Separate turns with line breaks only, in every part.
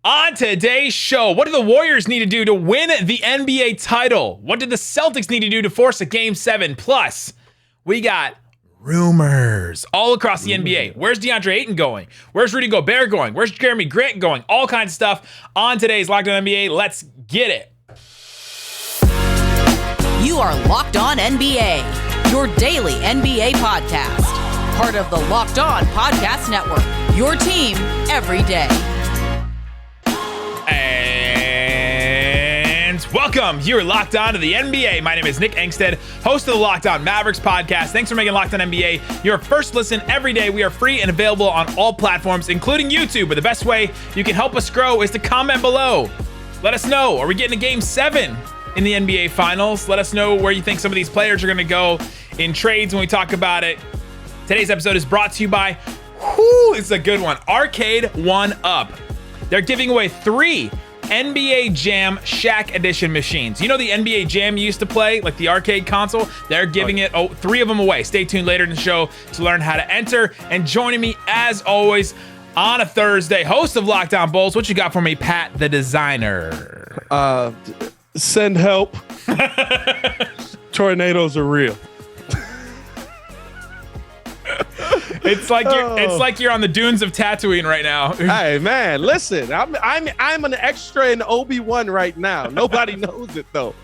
On today's show, what do the Warriors need to do to win the NBA title? What did the Celtics need to do to force a Game 7? Plus, we got rumors all across the NBA. Where's DeAndre Ayton going? Where's Rudy Gobert going? Where's Jeremy Grant going? All kinds of stuff on today's Locked On NBA. Let's get it.
You are Locked On NBA, your daily NBA podcast. Part of the Locked On Podcast Network, your team every day.
And welcome. You're Locked On to the NBA. My name is Nick Angstadt, host of the Locked On Mavericks podcast. Thanks for making Locked On NBA your first listen every day. We are free and available on all platforms, including YouTube. But the best way you can help us grow is to comment below. Let us know. Are we getting a Game 7 in the NBA Finals? Let us know where you think some of these players are going to go in trades when we talk about it. Today's episode is brought to you by, it's a good one, Arcade 1-Up. They're giving away 3 NBA Jam Shaq Edition machines. You know the NBA Jam you used to play, like the arcade console? They're giving 3 of them away. Stay tuned later in the show to learn how to enter. And joining me, as always, on a Thursday, host of Locked On Bulls. What you got for me, Pat the Designer?
Send help. Tornadoes are real.
It's like you're on the dunes of Tatooine right now.
Hey man, listen, I'm an extra in Obi-Wan right now. Nobody knows it though.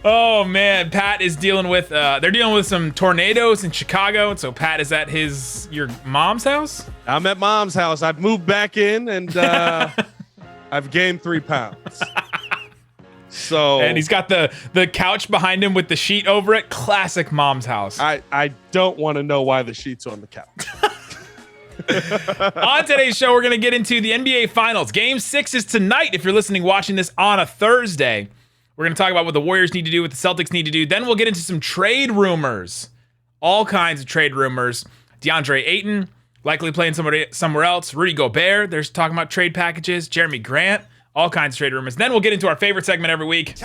Oh man, Pat is dealing with they're dealing with some tornadoes in Chicago. So Pat is at your mom's house?
I'm at mom's house. I've moved back in and I've gained 3 pounds. So,
and he's got the couch behind him with the sheet over it. Classic mom's house.
I don't want to know why the sheet's on the couch.
On today's show, we're going to get into the NBA Finals. Game 6 is tonight if you're watching this on a Thursday. We're going to talk about what the Warriors need to do, what the Celtics need to do. Then we'll get into some trade rumors. All kinds of trade rumors. DeAndre Ayton likely playing somewhere else. Rudy Gobert, they're talking about trade packages. Jeremy Grant. All kinds of trade rumors. Then we'll get into our favorite segment every week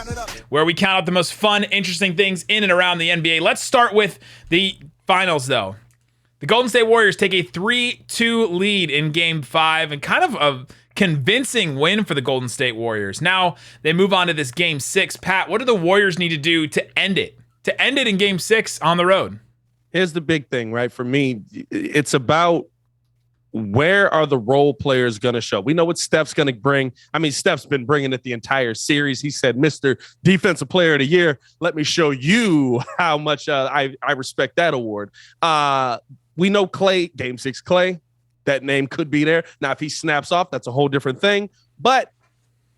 where we count out the most fun, interesting things in and around the NBA. Let's start with the finals, though. The Golden State Warriors take a 3-2 lead in Game 5 and kind of a convincing win for the Golden State Warriors. Now they move on to this Game 6. Pat, what do the Warriors need to do to end it? To end it in Game 6 on the road?
Here's the big thing, right? For me, it's about where are the role players going to show? We know what Steph's going to bring. I mean, Steph's been bringing it the entire series. He said, Mr. Defensive Player of the Year, let me show you how much I respect that award. We know Klay, Game 6 Klay, that name could be there. Now, if he snaps off, that's a whole different thing. But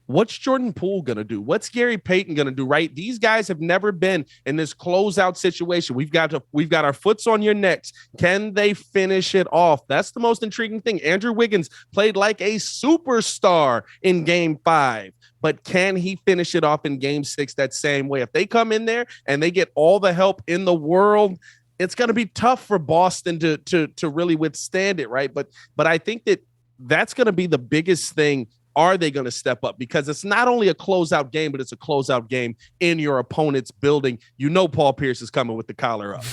what's Jordan Poole going to do? What's Gary Payton going to do, right? These guys have never been in this closeout situation. We've got our foots on your necks. Can they finish it off? That's the most intriguing thing. Andrew Wiggins played like a superstar in Game 5, but can he finish it off in Game 6 that same way? If they come in there and they get all the help in the world, it's going to be tough for Boston to really withstand it, right? But I think that's going to be the biggest thing. Are they going to step up? Because it's not only a closeout game, but it's a closeout game in your opponent's building. You know Paul Pierce is coming with the collar up.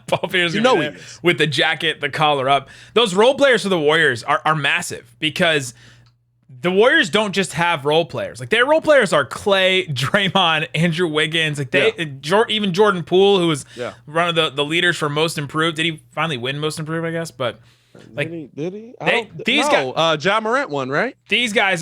Paul Pierce is with the jacket, the collar up. Those role players for the Warriors are massive because the Warriors don't just have role players. Like their role players are Klay, Draymond, Andrew Wiggins. Like even Jordan Poole, who was one of the leaders for Most Improved. Did he finally win Most Improved? I guess, but. Like,
did he? Ja Morant won, right?
These guys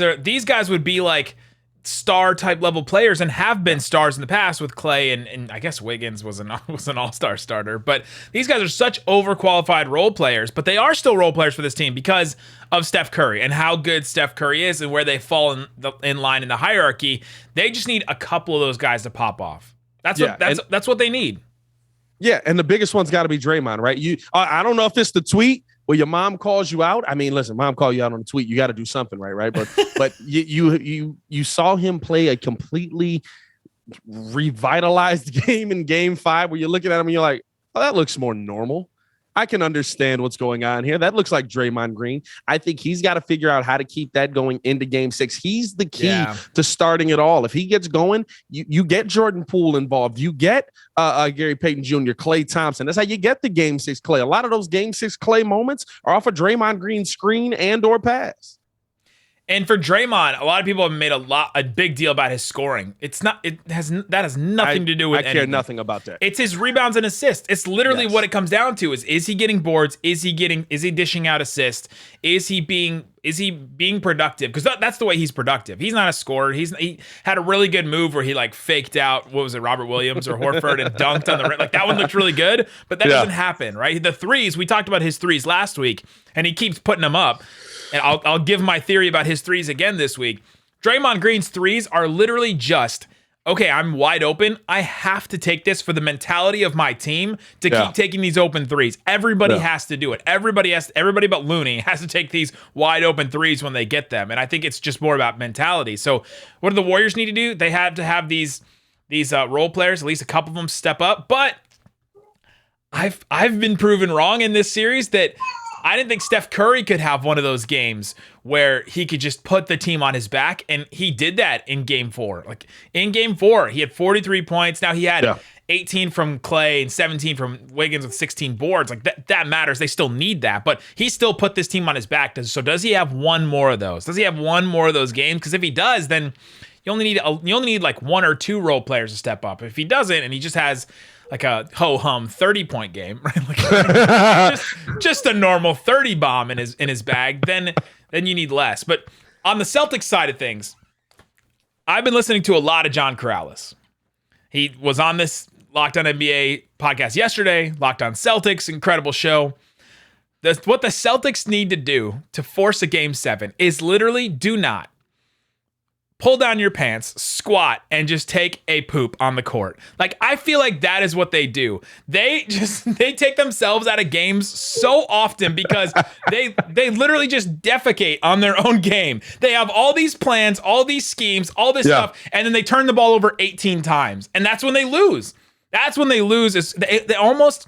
would be like star type level players and have been stars in the past with Klay and I guess Wiggins was an all-star starter. But these guys are such overqualified role players, but they are still role players for this team because of Steph Curry and how good Steph Curry is and where they fall in line in the hierarchy. They just need a couple of those guys to pop off. That's what they need.
Yeah, and the biggest one's got to be Draymond, right? I don't know if it's the tweet. Well, your mom calls you out. I mean, listen, mom called you out on a tweet. You got to do something, right? But you saw him play a completely revitalized game in Game 5 where you're looking at him and you're like, oh, that looks more normal. I can understand what's going on here. That looks like Draymond Green. I think he's got to figure out how to keep that going into Game 6. He's the key to starting it all. If he gets going, you get Jordan Poole involved. You get Gary Payton Jr., Klay Thompson. That's how you get the Game 6 Klay. A lot of those Game 6 Klay moments are off a Draymond Green screen and or pass.
And for Draymond, a lot of people have made a big deal about his scoring. That has nothing to do with anything.
I care nothing about that.
It's his rebounds and assists. It's literally what it comes down to is he getting boards? Is he dishing out assists? Is he being productive? Because that's the way he's productive. He's not a scorer. He had a really good move where he like faked out, what was it, Robert Williams or Horford and dunked on the rim. Like that one looked really good, but that doesn't happen, right? The threes, we talked about his threes last week, and he keeps putting them up. And I'll give my theory about his threes again this week. Draymond Green's threes are literally just, okay, I'm wide open. I have to take this for the mentality of my team to keep taking these open threes. Everybody has to do it. Everybody but Looney has to take these wide open threes when they get them. And I think it's just more about mentality. So what do the Warriors need to do? They have to have these role players, at least a couple of them, step up. But I've been proven wrong in this series that I didn't think Steph Curry could have one of those games where he could just put the team on his back, and he did that in Game 4. Like in Game 4, he had 43 points. Now he had 18 from Klay and 17 from Wiggins with 16 boards. Like that matters. They still need that, but he still put this team on his back. So does he have one more of those? Does he have one more of those games? Because if he does, then you only need like one or two role players to step up. If he doesn't, and he just has like a ho-hum 30-point game, right? Like just a normal 30 bomb in his bag, then you need less. But on the Celtics side of things, I've been listening to a lot of John Corrales. He was on this Locked On NBA podcast yesterday, Locked On Celtics, incredible show. What the Celtics need to do to force a Game 7 is literally do not pull down your pants, squat, and just take a poop on the court. Like, I feel like that is what they do. They take themselves out of games so often because they literally just defecate on their own game. They have all these plans, all these schemes, all this stuff, and then they turn the ball over 18 times. And that's when they lose. That's when they lose. They almost...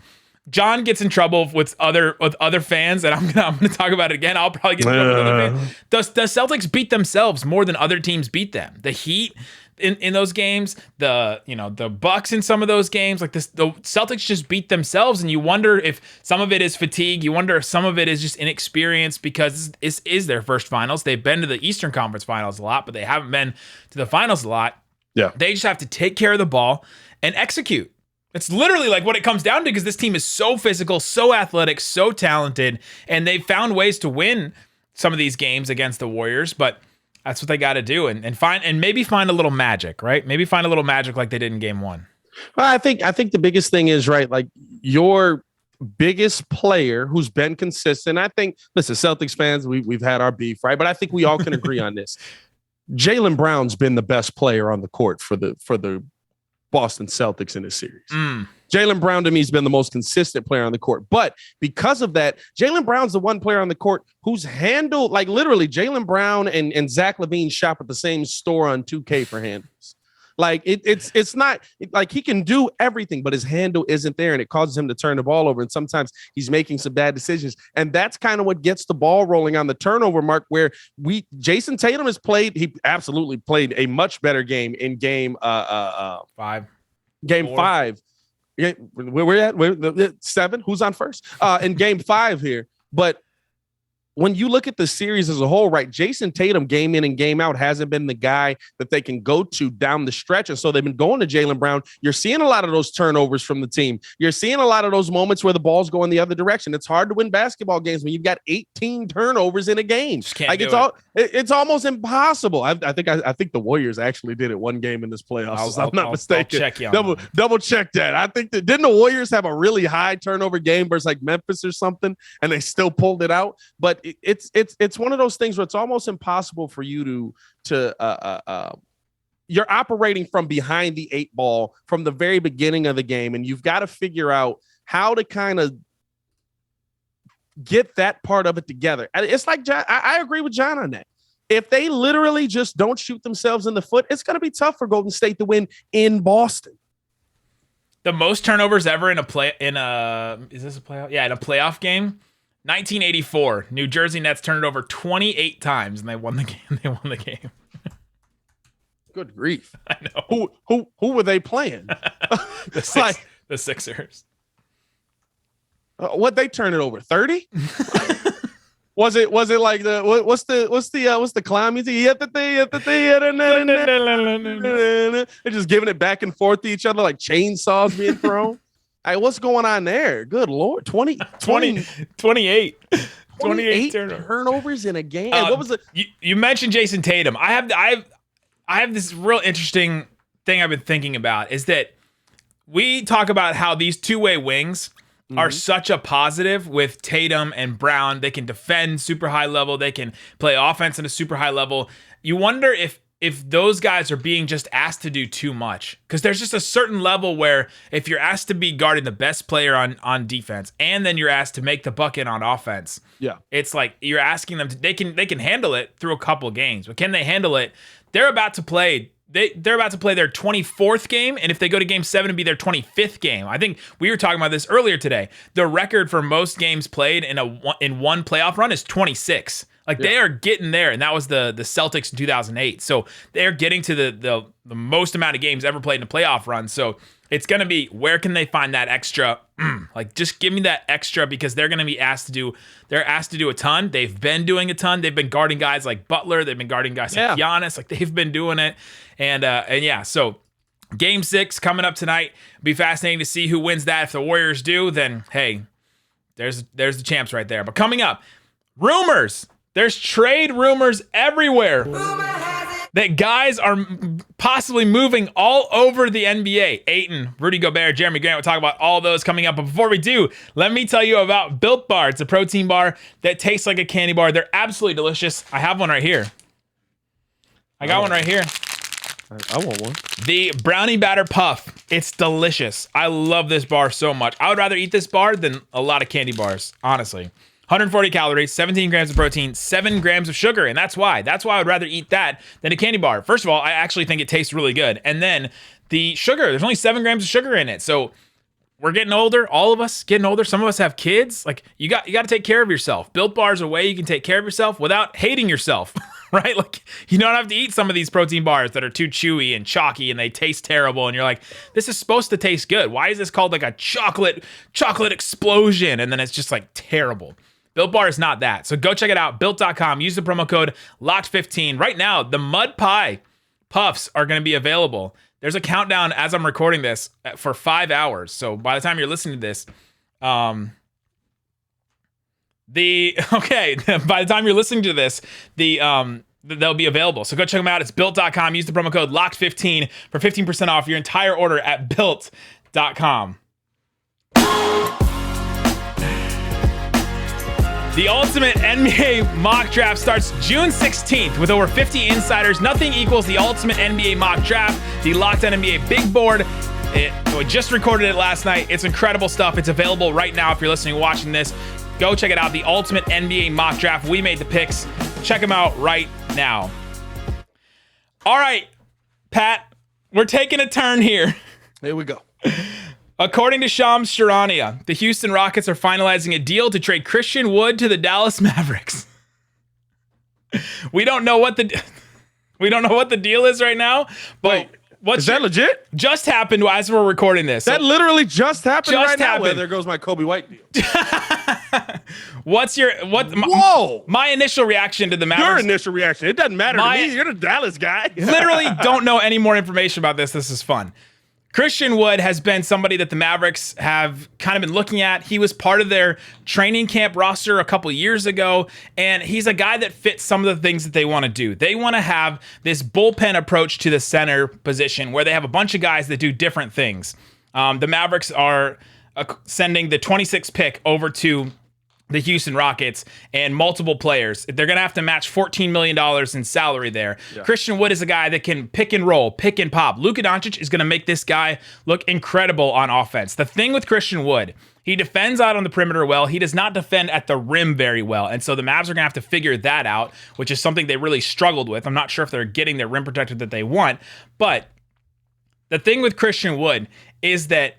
John gets in trouble with other fans, and I'm gonna talk about it again. I'll probably get in trouble with other fans. The Celtics beat themselves more than other teams beat them. The Heat in those games, the Bucks in some of those games, like this, the Celtics just beat themselves, and you wonder if some of it is fatigue. You wonder if some of it is just inexperience because this is their first finals. They've been to the Eastern Conference Finals a lot, but they haven't been to the finals a lot. Yeah, they just have to take care of the ball and execute. It's literally like what it comes down to because this team is so physical, so athletic, so talented, and they've found ways to win some of these games against the Warriors, but that's what they got to do and maybe find a little magic, right? Maybe find a little magic like they did in Game 1.
Well, I think the biggest thing is, right, like your biggest player who's been consistent. I think, listen, Celtics fans, we've had our beef, right? But I think we all can agree on this. Jaylen Brown's been the best player on the court for the Boston Celtics in this series. Jaylen Brown, to me, has been the most consistent player on the court. But because of that, Jaylen Brown's the one player on the court who's handled, like literally, Jaylen Brown and Zach LaVine shop at the same store on 2K for handles. Like it's not like he can do everything, but his handle isn't there, and it causes him to turn the ball over. And sometimes he's making some bad decisions, and that's kind of what gets the ball rolling on the turnover mark. Where Jayson Tatum has played, he absolutely played a much better game in game
5.
Game
4.
5. Yeah, where we're at? We're 7. Who's on first? In game 5 here, but. When you look at the series as a whole, right, Jayson Tatum game in and game out hasn't been the guy that they can go to down the stretch. And so they've been going to Jaylen Brown. You're seeing a lot of those turnovers from the team. You're seeing a lot of those moments where the ball's going the other direction. It's hard to win basketball games when you've got 18 turnovers in a game. Like it's almost impossible. I think the Warriors actually did it one game in this playoffs, if I'm not mistaken.
I'll check you on
double check that. I think didn't the Warriors have a really high turnover game versus like Memphis or something, and they still pulled it out? But it's one of those things where it's almost impossible for you to you're operating from behind the 8 ball from the very beginning of the game, and you've got to figure out how to kind of get that part of it together. It's like John, I agree with John on that. If they literally just don't shoot themselves in the foot, it's going to be tough for Golden State to win in Boston.
The most turnovers ever in a is this a playoff? Yeah, in a playoff game. 1984, New Jersey Nets turned it over 28 times, and they won the game.
Good grief!
I know.
Who were they playing?
The Sixers.
What they turn it over? 30? Was it like what's the clown music? They're just giving it back and forth to each other like chainsaws being thrown. Hey, what's going on there? Good Lord.
28
turnovers in a game. What was it?
You mentioned Jayson Tatum. I have this real interesting thing I've been thinking about is that we talk about how these two-way wings are such a positive with Tatum and Brown. They can defend super high level. They can play offense at a super high level. You wonder if those guys are being just asked to do too much, because there's just a certain level where if you're asked to be guarding the best player on defense and then you're asked to make the bucket on offense, it's like you're asking them to, they can handle it through a couple of games, but can they handle it? They're about to play They're about to play their 24th game, and if they go to game 7, it'd be their 25th game. I think we were talking about this earlier today. The record for most games played in one playoff run is 26. They are getting there, and that was the Celtics in 2008. So they're getting to the most amount of games ever played in a playoff run. So it's going to be, where can they find that extra? Just give me that extra, because they're going to be asked to do a ton. They've been doing a ton. They've been guarding guys like Butler. They've been guarding guys like Giannis. They've been doing it. So game 6 coming up tonight. Be fascinating to see who wins that. If the Warriors do, then hey, there's the champs right there. But coming up, rumors. There's trade rumors everywhere that guys are possibly moving all over the NBA. Ayton, Rudy Gobert, Jeremy Grant. We'll talk about all those coming up. But before we do, let me tell you about Built Bar. It's a protein bar that tastes like a candy bar. They're absolutely delicious. I have one right here. I got one right here.
I want one.
The brownie batter puff. It's delicious. I love this bar so much. I would rather eat this bar than a lot of candy bars, honestly. 140 calories, 17 grams of protein, 7 grams of sugar, and that's why I would rather eat that than a candy bar. First of all, I actually think it tastes really good. And then the sugar, there's only 7 grams of sugar in it. So we're getting older, all of us getting older. Some of us have kids. You got to take care of yourself. Built Bar is a way you can take care of yourself without hating yourself, right? You don't have to eat some of these protein bars that are too chewy and chalky and they taste terrible. And you're like, this is supposed to taste good. Why is this called a chocolate explosion? And then it's just terrible. Built Bar is not that. So go check it out, built.com. Use the promo code LOCKED15. Right now, the Mud Pie Puffs are going to be available. There's a countdown as I'm recording this for 5 hours. So by the time you're listening to this, by the time you're listening to this, they'll be available. So go check them out. It's built.com. Use the promo code LOCKED15 for 15% off your entire order at built.com. The ultimate NBA mock draft starts June 16th with over 50 insiders. Nothing equals the ultimate NBA mock draft. The Locked On NBA big board. We just recorded it last night. It's incredible stuff. It's available right now if you're listening and watching this. Go check it out. The ultimate NBA mock draft. We made the picks. Check them out right now. All right, Pat, we're taking a turn here.
Here we go.
According to Shams Charania, the Houston Rockets are finalizing a deal to trade Christian Wood to the Dallas Mavericks. We don't know what the deal is right now, but
is that legit?
Just happened as we're recording this.
That literally just happened now. Well, there goes my Kobe White deal.
Whoa! My initial reaction to the Mavericks.
Your initial reaction. It doesn't matter to me. You're the Dallas guy.
Literally don't know any more information about this. This is fun. Christian Wood has been somebody that the Mavericks have kind of been looking at. He was part of their training camp roster a couple years ago, and he's a guy that fits some of the things that they want to do. They want to have this bullpen approach to the center position where they have a bunch of guys that do different things. The Mavericks are sending the 26th pick over to the Houston Rockets and multiple players. They're going to have to match $14 million in salary there. Yeah. Christian Wood is a guy that can pick and roll, pick and pop. Luka Doncic is going to make this guy look incredible on offense. The thing with Christian Wood, he defends out on the perimeter well. He does not defend at the rim very well. And so the Mavs are going to have to figure that out, which is something they really struggled with. I'm not sure if they're getting their rim protector that they want. But the thing with Christian Wood is that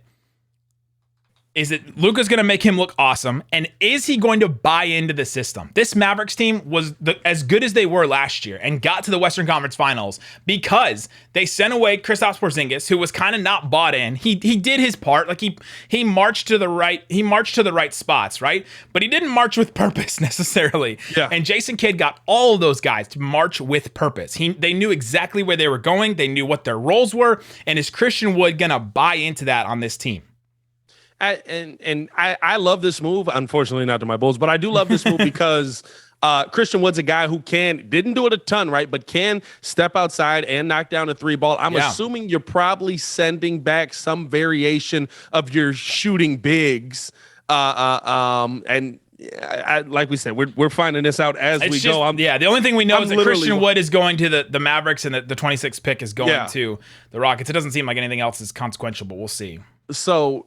is that Luka's going to make him look awesome, and is he going to buy into the system? This Mavericks team was as good as they were last year and got to the Western Conference Finals because they sent away Kristaps Porzingis, who was kind of not bought in. He did his part, like he marched to the right spots, right? But he didn't march with purpose necessarily.
Yeah.
And Jason Kidd got all of those guys to march with purpose. They knew exactly where they were going. They knew what their roles were, and is Christian Wood going to buy into that on this team?
I love this move. Unfortunately, not to my Bulls, but I do love this move because Christian Wood's a guy who didn't do it a ton, right? But can step outside and knock down a 3-ball. I'm assuming you're probably sending back some variation of your shooting bigs. And like we said, we're finding this out as we go.
The only thing we know is that Christian Wood is going to the Mavericks, and the 26th pick is going to the Rockets. It doesn't seem like anything else is consequential, but we'll see.
So,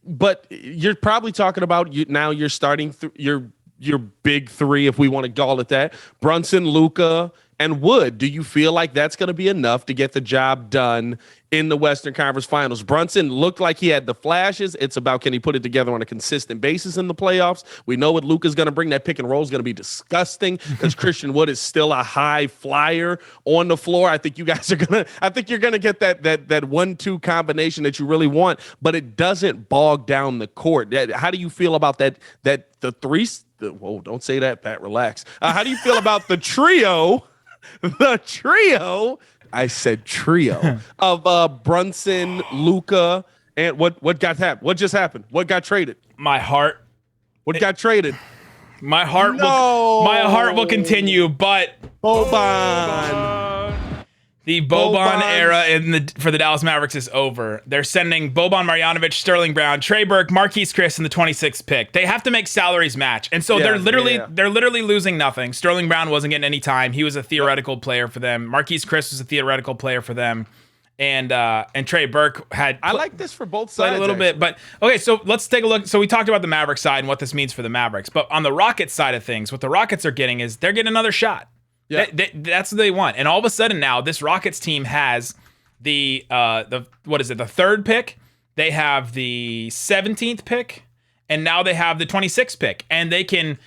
but you're probably talking about you're starting your big three, if we want to call it that: Brunson, Luka, and Wood. Do you feel like that's going to be enough to get the job done in the Western Conference Finals? Brunson looked like he had the flashes. It's about, can he put it together on a consistent basis in the playoffs? We know what Luka's going to bring. That pick and roll is going to be disgusting because Christian Wood is still a high flyer on the floor. I think you guys are I think you're going to get that 1-2 combination that you really want, but it doesn't bog down the court. How do you feel about that the three? Whoa, don't say that, Pat. Relax. How do you feel about the trio? The trio, I said trio of Brunson, Luka, and what just happened? What got traded?
My heart.
What got traded?
My heart will continue, but
Boban.
The Boban era for the Dallas Mavericks is over. They're sending Boban Marjanovic, Sterling Brown, Trey Burke, Marquise Chris in the 26th pick. They have to make salaries match. And so they're literally losing nothing. Sterling Brown wasn't getting any time. He was a theoretical player for them. Marquise Chris was a theoretical player for them. And Trey Burke had
I like this for both sides
a little bit, but okay, so let's take a look. So we talked about the Mavericks side and what this means for the Mavericks, but on the Rockets side of things, what the Rockets are getting is they're getting another shot. Yeah. That's what they want. And all of a sudden now, this Rockets team has the third pick. They have the 17th pick, and now they have the 26th pick. And they can,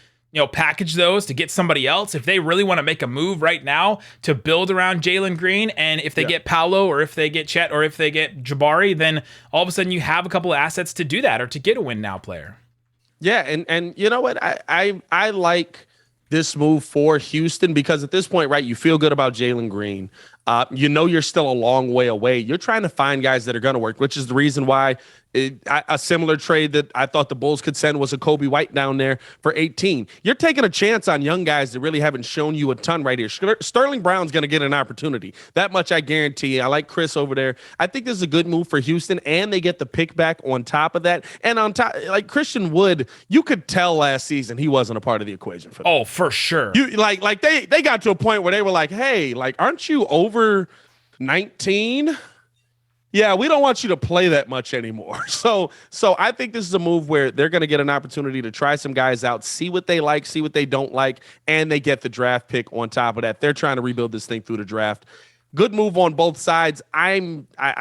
package those to get somebody else if they really want to make a move right now to build around Jalen Green. And if they get Paolo, or if they get Chet, or if they get Jabari, then all of a sudden you have a couple of assets to do that or to get a win now player.
Yeah, and you know what? I like this move for Houston because at this point, right, you feel good about Jalen Green. You're still a long way away. You're trying to find guys that are going to work, which is the reason why a similar trade that I thought the Bulls could send was a Kobe White down there for 18. You're taking a chance on young guys that really haven't shown you a ton right here. Sterling Brown's going to get an opportunity. That much I guarantee. I like Chris over there. I think this is a good move for Houston, and they get the pick back on top of that. And on top, like Christian Wood, you could tell last season he wasn't a part of the equation for them.
Oh, for sure.
You like they got to a point where they were like, hey, like, aren't you over 19? Yeah, we don't want you to play that much anymore. So I think this is a move where they're going to get an opportunity to try some guys out, see what they like, see what they don't like, and they get the draft pick on top of that. They're trying to rebuild this thing through the draft. Good move on both sides. I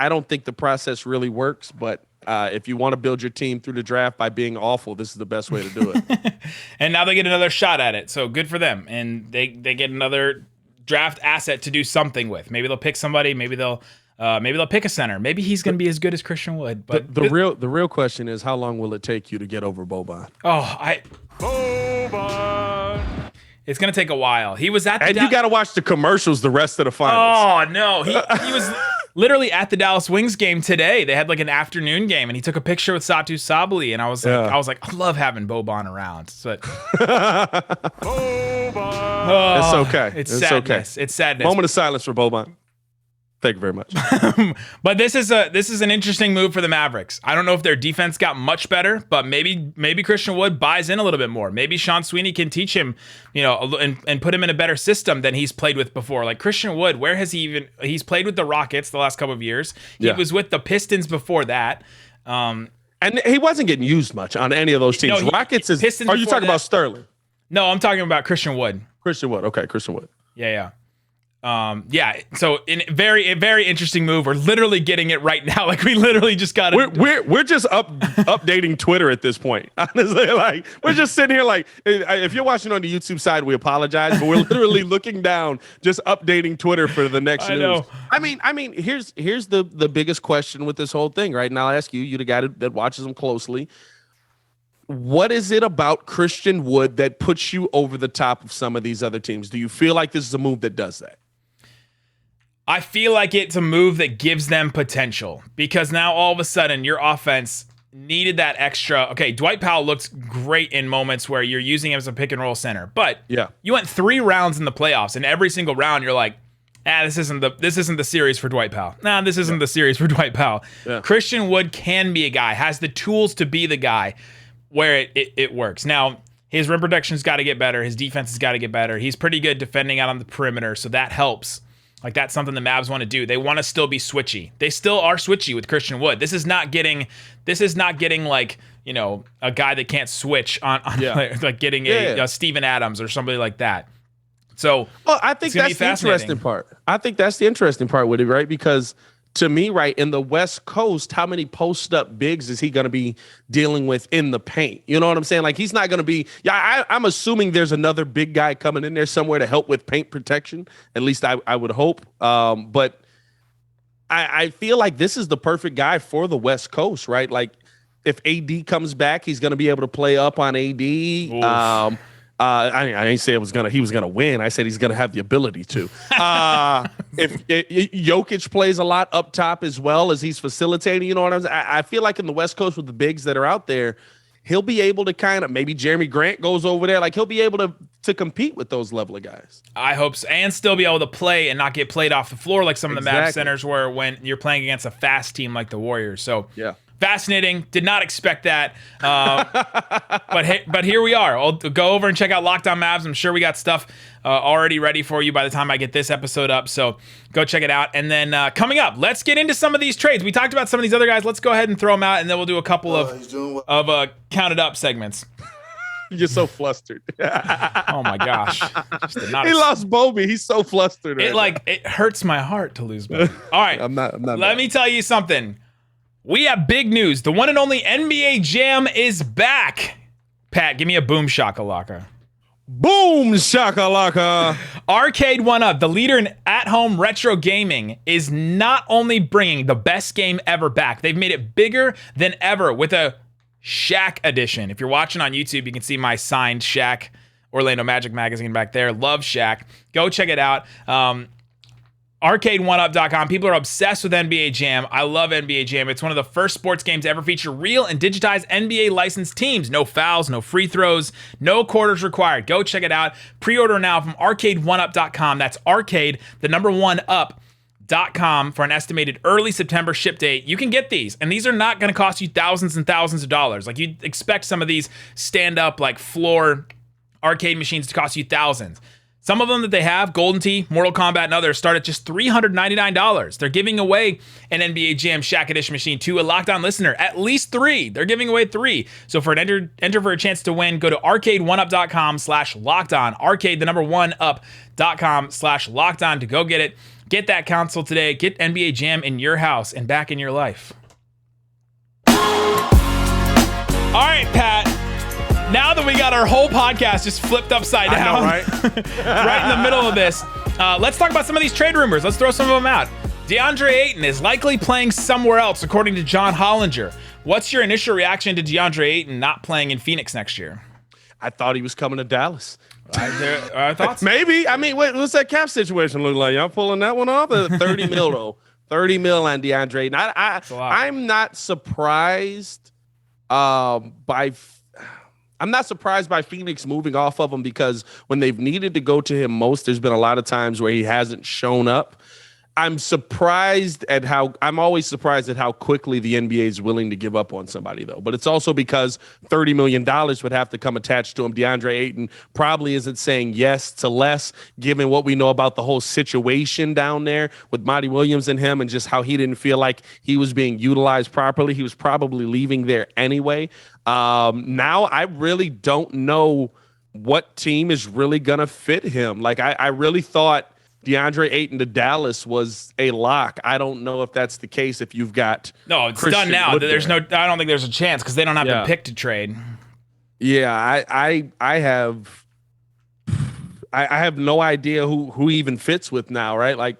don't think the process really works, but if you want to build your team through the draft by being awful, this is the best way to do it.
And now they get another shot at it, so good for them. And they get another draft asset to do something with. Maybe they'll pick somebody. Maybe they'll pick a center. Maybe he's going to be as good as Christian Wood. But
the real question is, how long will it take you to get over Boban?
Boban. It's going to take a while. He was at the
you got to watch the commercials the rest of the finals.
Oh no, he was literally at the Dallas Wings game today. They had like an afternoon game, and he took a picture with Satu Sabali, and I was like, I love having Boban around. But
Boban. It's okay.
It's sadness.
Okay.
It's sadness.
Moment of silence for Boban. Thank you very much.
But this is an interesting move for the Mavericks. I don't know if their defense got much better, but maybe Christian Wood buys in a little bit more. Maybe Sean Sweeney can teach him, and put him in a better system than he's played with before. Like Christian Wood, where has he's played with the Rockets the last couple of years. He was with the Pistons before that.
And he wasn't getting used much on any of those teams. Rockets is. Pistons. Are you talking about Sterling?
No, I'm talking about Christian Wood.
Christian Wood. Okay, Christian Wood.
Yeah. Yeah. So in a very interesting move. We're literally getting it right now. Like we literally just got it.
We're just updating Twitter at this point. Honestly, like we're just sitting here. Like if you're watching on the YouTube side, we apologize, but we're literally looking down, just updating Twitter for the next news.
Know.
I mean, here's the biggest question with this whole thing, right? And I'll ask you, the guy that watches them closely. What is it about Christian Wood that puts you over the top of some of these other teams? Do you feel like this is a move that does that?
I feel like it's a move that gives them potential because now all of a sudden your offense needed that extra. Okay, Dwight Powell looks great in moments where you're using him as a pick and roll center, but you went 3 rounds in the playoffs, and every single round you're like, this isn't the series for Dwight Powell. This isn't the series for Dwight Powell. Yeah. Christian Wood can be a guy, has the tools to be the guy where it works. Now, his rim protection's got to get better. His defense has got to get better. He's pretty good defending out on the perimeter, so that helps. Like, that's something the Mavs want to do. They want to still be switchy. They still are switchy with Christian Wood. This is not getting like, a guy that can't switch on like getting a Steven Adams or somebody like that. So,
well, I think that's the interesting part. I think that's the interesting part with it, right? Because to me, right, in the West Coast, how many post-up bigs is he going to be dealing with in the paint? You know what I'm saying? Like, he's not going to be I'm assuming there's another big guy coming in there somewhere to help with paint protection. At least I would hope. But I feel like this is the perfect guy for the West Coast, right? Like, if AD comes back, he's going to be able to play up on AD. I didn't say he was gonna win. I said he's gonna have the ability to. If Jokic plays a lot up top as well as he's facilitating, you know what I'm saying? I feel like in the West Coast with the bigs that are out there, he'll be able to kind of, maybe Jeremy Grant goes over there, like he'll be able to compete with those level of guys.
I hope so, and still be able to play and not get played off the floor like some of the Mavs centers were when you're playing against a fast team like the Warriors. So yeah. Fascinating. Did not expect that. But here we are. I'll go over and check out Locked On Mavs. I'm sure we got stuff already ready for you by the time I get this episode up. So go check it out. And then coming up, let's get into some of these trades. We talked about some of these other guys. Let's go ahead and throw them out, and then we'll do a couple of counted up segments.
You're so flustered.
Oh my gosh.
He lost Bobby. He's so flustered.
It hurts my heart to lose Bobby. All right.
I'm not
Let me tell you something. We have big news. The one and only NBA Jam is back. Pat, give me a boom shakalaka.
Boom shakalaka.
Arcade 1UP, the leader in at-home retro gaming, is not only bringing the best game ever back, they've made it bigger than ever with a Shaq edition. If you're watching on YouTube, you can see my signed Shaq Orlando Magic magazine back there. Love Shaq. Go check it out. Arcade1up.com. People are obsessed with NBA Jam. I love NBA Jam. It's one of the first sports games to ever feature real and digitized NBA licensed teams. No fouls, no free throws, no quarters required. Go check it out. Pre-order now from arcade1up.com. That's arcade, the number 1up.com for an estimated early September ship date. You can get these, and these are not going to cost you thousands and thousands of dollars. Like you'd expect some of these stand-up, like floor arcade machines to cost you thousands. Some of them that they have, Golden Tee, Mortal Kombat, and others, start at just $399. They're giving away an NBA Jam Shaq Edition machine to a Locked On listener. At least 3. They're giving away 3. So for an enter for a chance to win, go to arcade1up.com/lockedon. Arcade, the number 1up.com/lockedon to go get it. Get that console today. Get NBA Jam in your house and back in your life. All right, Pat. Now that we got our whole podcast just flipped upside down,
I know, right?
right in the middle of this, let's talk about some of these trade rumors. Let's throw some of them out. DeAndre Ayton is likely playing somewhere else, according to John Hollinger. What's your initial reaction to DeAndre Ayton not playing in Phoenix next year?
I thought he was coming to Dallas.
Thoughts?
Maybe. I mean, what's that cap situation look like? Y'all pulling that one off? 30 mil, though. 30 mil on DeAndre Ayton. I'm not surprised I'm not surprised by Phoenix moving off of him because when they've needed to go to him most, there's been a lot of times where he hasn't shown up. I'm always surprised at how quickly the NBA is willing to give up on somebody, though. But it's also because $30 million would have to come attached to him. DeAndre Ayton probably isn't saying yes to less, given what we know about the whole situation down there with Monty Williams and him and just how he didn't feel like he was being utilized properly. He was probably leaving there anyway. Now I really don't know what team is really going to fit him. Like I really thought DeAndre Ayton to Dallas was a lock. I don't know if that's the case if you've got
No, it's
Christian
done now.
Wood
There's
there.
no. I don't think there's a chance because they don't have the pick to trade.
Yeah, I have no idea who even fits with now, right? Like,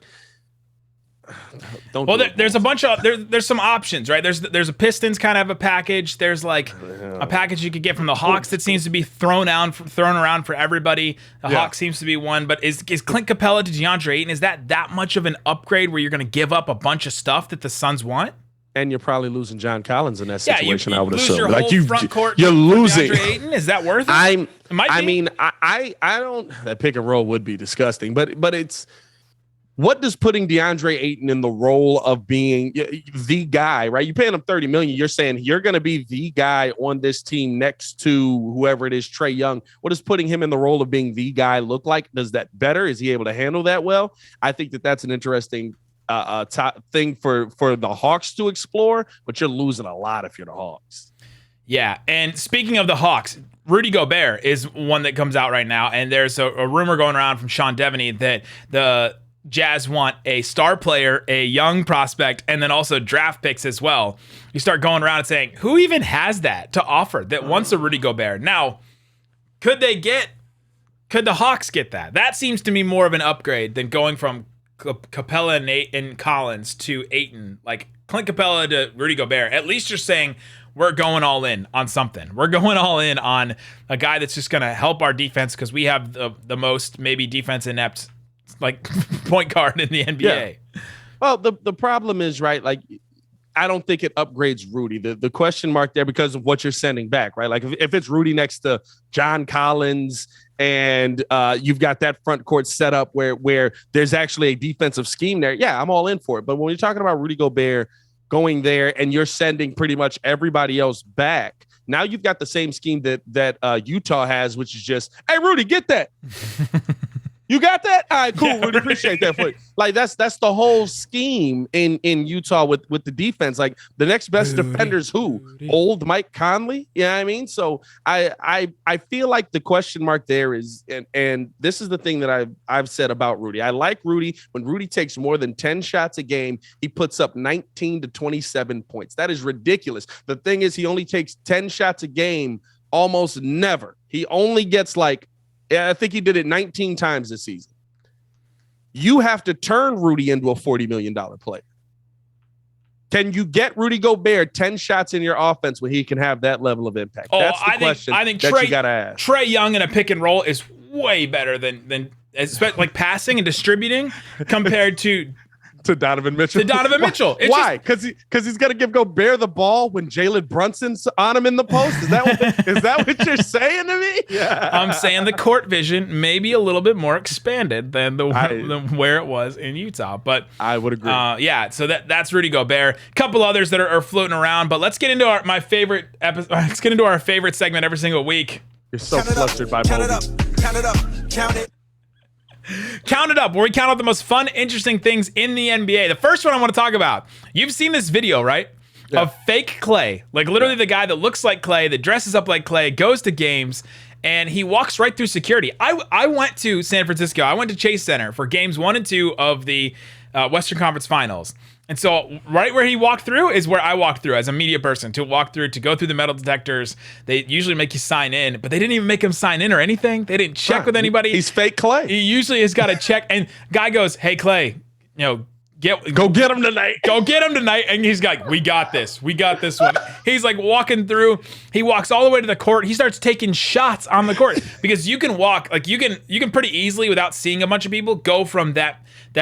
don't.
Well, there's a bunch of there's some options, right? There's a Pistons kind of a package. There's like a package you could get from the Hawks that seems to be thrown around for everybody. The Hawks seems to be one, but is Clint Capella to DeAndre Ayton? Is that much of an upgrade where you're going to give up a bunch of stuff that the Suns want?
And you're probably losing John Collins in that situation.
You
I would
lose
assume.
your
Like
whole front court.
You're losing.
DeAndre Ayton? Is that worth it? It might be.
I mean, I don't. That pick and roll would be disgusting, but it's. What does putting DeAndre Ayton in the role of being the guy, right? You're paying him $30 million. You're saying you're going to be the guy on this team next to whoever it is, Trae Young. What does putting him in the role of being the guy look like? Does that better? Is he able to handle that well? I think that's an interesting thing for the Hawks to explore, but you're losing a lot if you're the Hawks.
Yeah, and speaking of the Hawks, Rudy Gobert is one that comes out right now, and there's a rumor going around from Sean Devaney that the Jazz want a star player, a young prospect, and then also draft picks as well. You start going around and saying, who even has that to offer that wants a Rudy Gobert? Now, could the Hawks get that? That seems to me more of an upgrade than going from Capella and Collins to Ayton. Like Clint Capella to Rudy Gobert. At least you're saying we're going all in on something. We're going all in on a guy that's just going to help our defense because we have the most maybe defense inept like point guard in the NBA.
Yeah. Well, the problem is, right, like I don't think it upgrades Rudy. The question mark there because of what you're sending back, right? Like if it's Rudy next to John Collins and you've got that front court set up where there's actually a defensive scheme there, yeah, I'm all in for it. But when you're talking about Rudy Gobert going there and you're sending pretty much everybody else back, now you've got the same scheme that Utah has, which is just, hey, Rudy, get that. You got that? All right, cool. Really appreciate that for you. Like that's the whole scheme in Utah with the defense. Like the next best defender's who? Old Mike Conley? You know what I mean? So I feel like the question mark there is, and this is the thing that I've said about Rudy. I like Rudy. When Rudy takes more than 10 shots a game, he puts up 19 to 27 points. That is ridiculous. The thing is, he only takes 10 shots a game almost never. He only gets I think he did it 19 times this season. You have to turn Rudy into a $40 million player. Can you get Rudy Gobert 10 shots in your offense when he can have that level of impact? That's the question that you got to ask.
Trae Young in a pick and roll is way better than like passing and distributing compared to
Donovan Mitchell.
It's
why? Because he's got to give Gobert the ball when Jalen Brunson's on him in the post. Is that what you're saying to me? Yeah.
I'm saying the court vision may be a little bit more expanded than than where it was in Utah. But
I would agree.
Yeah. So that's Rudy Gobert. A couple others that are floating around. But let's get into our favorite episode. Let's get into our favorite segment every single week.
You're so flustered by
Count it up. Count it up. Count it.
Count it up, where we count out the most fun, interesting things in the NBA. The first one I want to talk about, you've seen this video, right? Yeah. Of Fake Klay. Like literally the guy that looks like Klay, that dresses up like Klay, goes to games, and he walks right through security. I went to San Francisco. I went to Chase Center for games 1 and 2 of the Western Conference Finals. And so right where he walked through is where I walked through as a media person, to walk through, to go through the metal detectors. They usually make you sign in, but they didn't even make him sign in or anything. They didn't check with anybody.
He's Fake Klay.
He usually has got to check. And guy goes, hey, Klay,
go get him tonight.
Go get him tonight. And he's like, we got this. We got this one. He's like walking through. He walks all the way to the court. He starts taking shots on the court because you can walk, like you can pretty easily, without seeing a bunch of people, go from that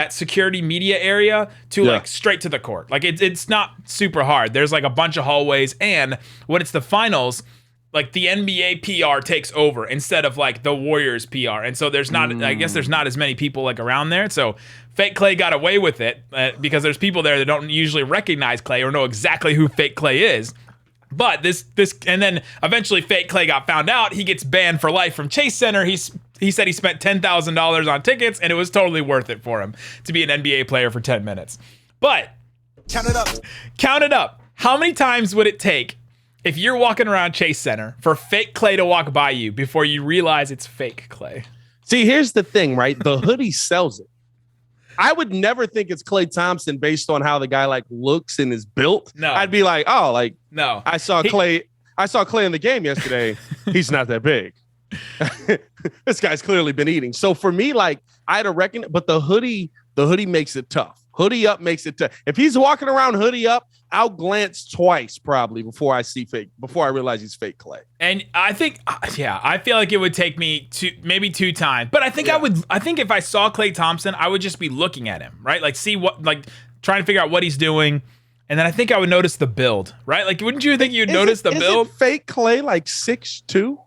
security media area to like straight to the court. Like it's not super hard. There's like a bunch of hallways, and when it's the finals, like the NBA PR takes over instead of like the Warriors PR. And so there's not, I guess there's not as many people like around there. So Fake Klay got away with it because there's people there that don't usually recognize Klay or know exactly who Fake Klay is. But this, and then eventually Fake Klay got found out. He gets banned for life from Chase Center. He said he spent $10,000 on tickets, and it was totally worth it for him to be an NBA player for 10 minutes. But
count it up.
Count it up. How many times would it take if you're walking around Chase Center for Fake Klay to walk by you before you realize it's Fake Klay?
See, here's the thing, right? The hoodie sells it. I would never think it's Klay Thompson based on how the guy like looks and is built.
No.
I'd be like, oh, like
No.
I saw Klay in the game yesterday. He's not that big. This guy's clearly been eating. So for me, like I'd reckon, but the hoodie makes it tough. Hoodie up makes it tough. If he's walking around hoodie up, I'll glance twice probably before I realize he's fake Klay.
And I think, I feel like it would take me maybe 2 times. But I think I think if I saw Klay Thompson, I would just be looking at him, right? Like trying to figure out what he's doing. And then I think I would notice the build, right? Like, wouldn't you think you'd notice the build?
Is it fake Klay like 6'2"?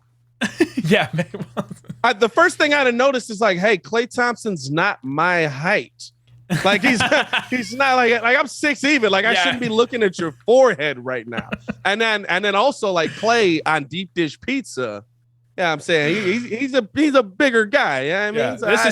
Yeah.
The first thing I'd have noticed is like, hey, Klay Thompson's not my height. Like he's not like I'm 6 even. Like I shouldn't be looking at your forehead right now. And then also like Klay on deep dish pizza. Yeah, I'm saying he's a bigger guy. Yeah, I mean, so
this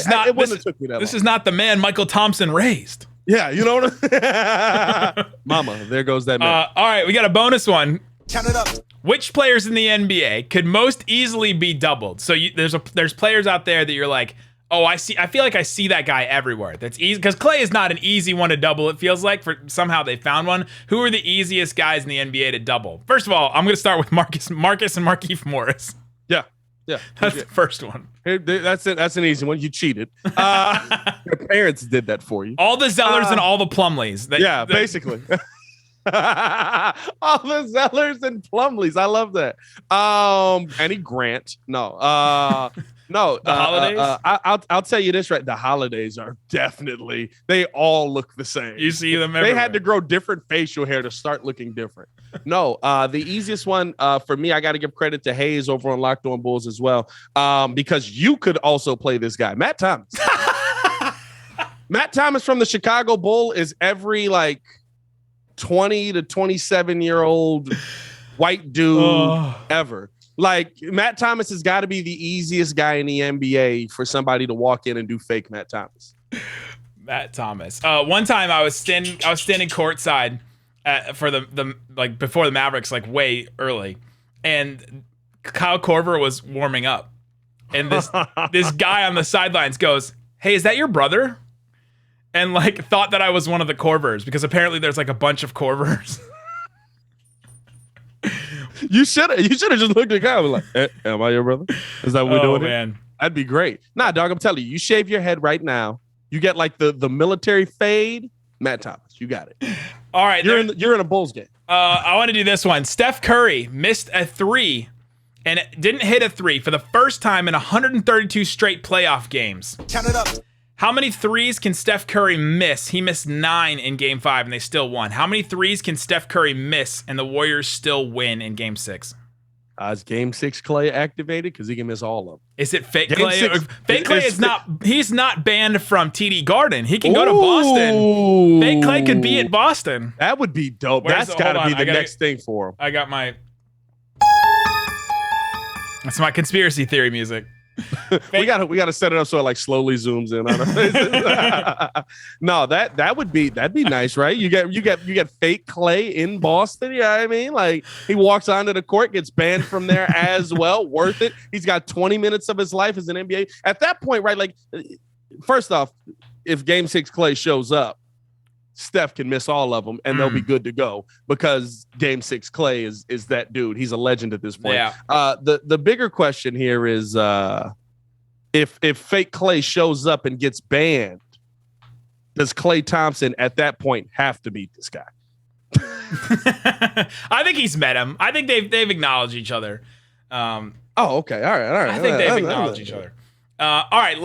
is not the man Michael Thompson raised.
Yeah, you know what? Mama, there goes that man.
All right, we got a bonus one.
Count it up.
Which players in the NBA could most easily be doubled? So there's players out there that you're like, oh, I feel like I see that guy everywhere. That's easy because Klay is not an easy one to double. It feels like somehow they found one. Who are the easiest guys in the NBA to double? First of all, I'm going to start with Marcus and Markieff Morris.
Yeah,
that's the first one.
That's it. That's an easy one. You cheated. Your parents did that for you.
All the Zellers and all the Plumlees.
Basically. All the Zellers and Plumlees. I love that. Any Grant? No. No.
The holidays?
I'll tell you this, right? The holidays are definitely. They all look the same.
You see them everywhere.
They had to grow different facial hair to start looking different. No. The easiest one for me, I got to give credit to Hayes over on Locked On Bulls as well, because you could also play this guy, Matt Thomas. Matt Thomas from the Chicago Bull is every like 20 to 27-year-old white dude ever. Like Matt Thomas has got to be the easiest guy in the NBA for somebody to walk in and do fake Matt Thomas.
Matt Thomas. One time I was standing courtside for the like before the Mavericks, like way early, and Kyle Korver was warming up, and this guy on the sidelines goes, "Hey, is that your brother?" And like thought that I was one of the Korvers because apparently there's like a bunch of Korvers.
You should have just looked at the guy and was like, am I your brother? Is that what we're doing?
Man.
Here? That'd be great. Nah, dog, I'm telling you, you shave your head right now. You get like the military fade. Matt Thomas, you got it.
All right.
You're in a Bulls game.
I want to do this one. Steph Curry missed a 3 and didn't hit a 3 for the first time in 132 straight playoff games.
Count it up.
How many 3s can Steph Curry miss? He missed 9 in Game 5, and they still won. How many 3s can Steph Curry miss, and the Warriors still win in Game 6?
Is Game 6 Klay activated? Because he can miss all of them.
Is it Fake Klay? Fake Klay is not. He's not banned from TD Garden. He can go to Boston. Fake Klay could be at Boston.
That would be dope. That's got to be the next thing for him.
I got my. That's my conspiracy theory music.
we gotta set it up so it like slowly zooms in on us. No, that'd be nice, right? You get fake Klay in Boston. You know what I mean? Like he walks onto the court, gets banned from there as well. Worth it. He's got 20 minutes of his life as an NBA. At that point, right? Like, first off, if Game 6 Klay shows up, Steph can miss all of them and they'll be good to go because Game 6 Klay is that dude. He's a legend at this point.
Yeah.
The bigger question here is if fake Klay shows up and gets banned, does Klay Thompson at that point have to beat this guy?
I think he's met him. I think they've acknowledged each other.
Okay. All right.
I think they've acknowledged each other. All right.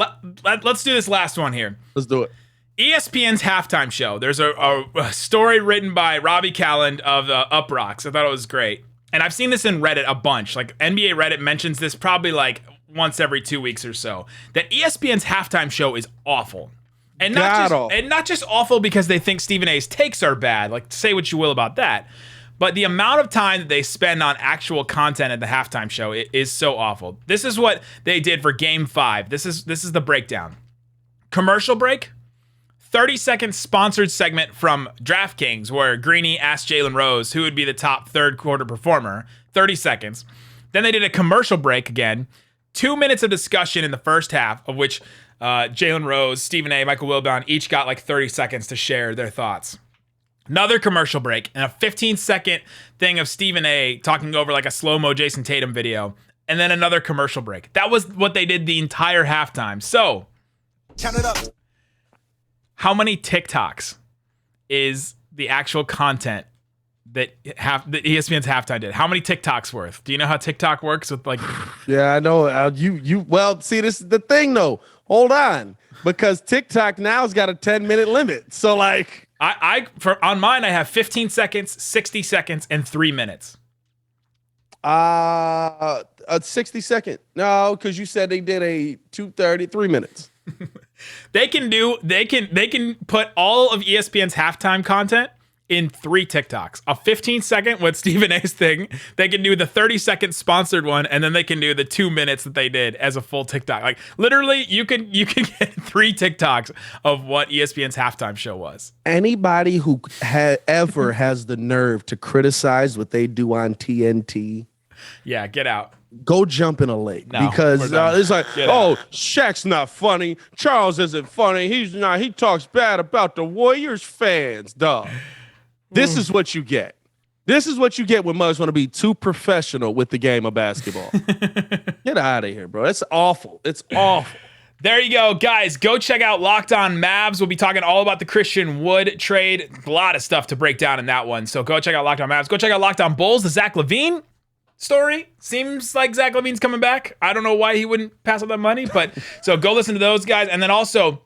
Let's do this last one here.
Let's do it.
ESPN's halftime show. There's a story written by Robbie Calland of Up Rocks. I thought it was great. And I've seen this in Reddit a bunch. Like NBA Reddit mentions this probably like once every 2 weeks or so. That ESPN's halftime show is awful. And not just awful because they think Stephen A's takes are bad. Like say what you will about that. But the amount of time that they spend on actual content at the halftime show is so awful. This is what they did for Game 5. This is the breakdown. Commercial break. 30-second sponsored segment from DraftKings where Greeny asked Jalen Rose who would be the top third quarter performer. 30 seconds. Then they did a commercial break again. 2 minutes of discussion in the first half, of which Jalen Rose, Stephen A., Michael Wilbon each got like 30 seconds to share their thoughts. Another commercial break and a 15-second thing of Stephen A. talking over like a slow-mo Jayson Tatum video, and then another commercial break. That was what they did the entire halftime. So,
Count it up.
how many TikToks is the actual content that ESPN's halftime did? How many TikToks worth? Do you know how TikTok works with like?
Yeah, I know. Well, see, this is the thing though. Hold on, because TikTok now's got a 10-minute limit. So like,
on mine, I have 15 seconds, 60 seconds, and 3 minutes.
a 60-second. No, because you said they did a 2:30, 3 minutes.
They can put all of ESPN's halftime content in 3 TikToks. A 15-second with Stephen A's thing. They can do the 30-second sponsored one, and then they can do the 2 minutes that they did as a full TikTok. Like literally, you can get 3 TikToks of what ESPN's halftime show was.
Anybody who ever has the nerve to criticize what they do on TNT,
Yeah, get out.
go jump in a lake.
No,
Because
we're done.
it's like,
Get
oh, Shaq's not funny. Charles isn't funny. He's not. He talks bad about the Warriors fans, dog. This is what you get. This is what you get when mugs want to be too professional with the game of basketball. Get out of here, bro. It's awful. It's awful.
There you go, guys. Go check out Locked On Mavs. We'll be talking all about the Christian Wood trade. A lot of stuff to break down in that one. So go check out Locked On Mavs. Go check out Locked On Bulls, the Zach LaVine story. Seems like Zach LaVine's coming back. I don't know why he wouldn't pass up that money, but so go listen to those guys. And then also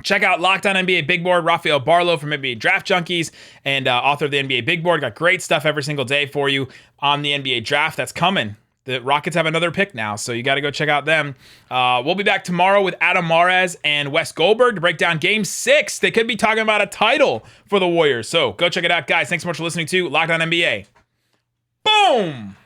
check out Locked On NBA Big Board, Rafael Barlow from NBA Draft Junkies and author of the NBA Big Board. Got great stuff every single day for you on the NBA draft that's coming. The Rockets have another pick now, so you got to go check out them. We'll be back tomorrow with Adam Mares and Wes Goldberg to break down Game 6. They could be talking about a title for the Warriors, so go check it out, guys. Thanks so much for listening to Locked On NBA. Boom!